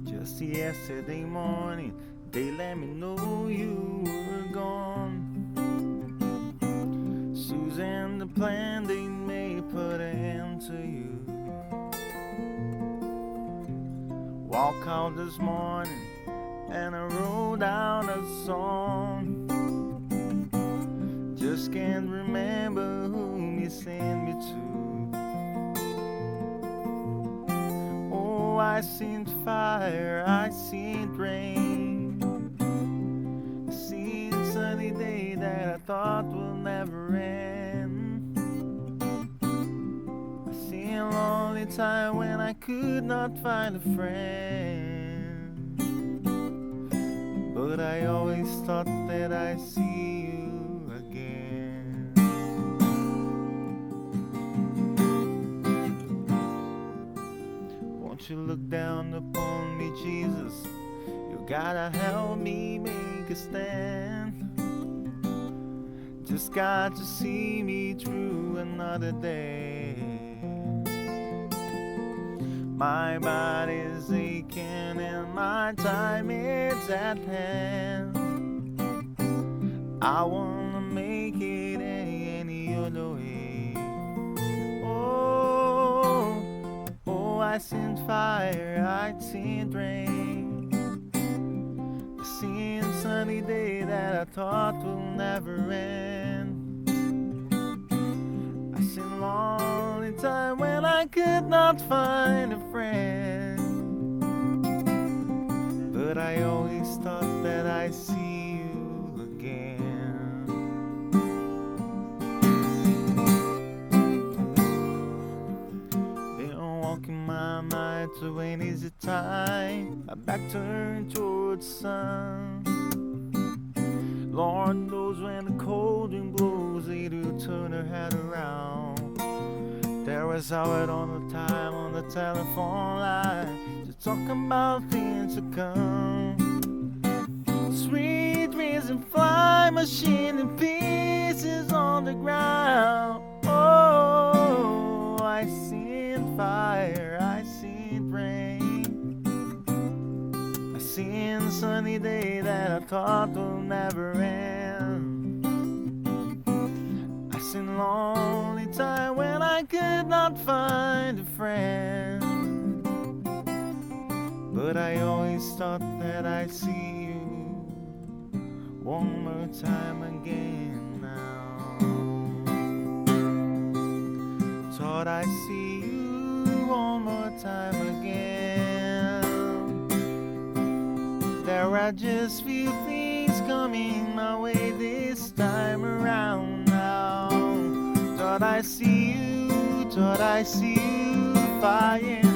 Just yesterday morning, they let me know you were gone. Susan, the plan they may put an end to you. Walk out this morning and I wrote down a song. Just can't remember whom you sent me to. Oh, I seen fire, I seen rain, I seen sunny day that I thought will never end. I seen a lonely time when I could not find a friend. But I always thought that I'd see you again. Won't you look down upon me, Jesus? You gotta help me make a stand. Just got to see me through another day. My body's aching and my time is at hand. I wanna make it any other way. Oh, oh, I seen fire, I seen rain, I seen sunny day that I thought will never end. I seen lonely time when I could not find a friend. But I always thought that I'd see you again. Been walking my mind to when is it time? My back turned towards the sun. Lord knows when the cold wind blows, they do turn her head around. There was Howard on the time on the telephone line, just talking about things to come. Sweet dreams and fly machine in pieces on the ground. Oh, I seen fire, I seen rain, I seen sunny day that I thought will never end. I seen lonely time when I could not find a friend. But I always thought that I'd see you one more time again now. Thought I'd see you one more time again. There are just few things coming my way this time around now. Thought I see you, thought I see you flying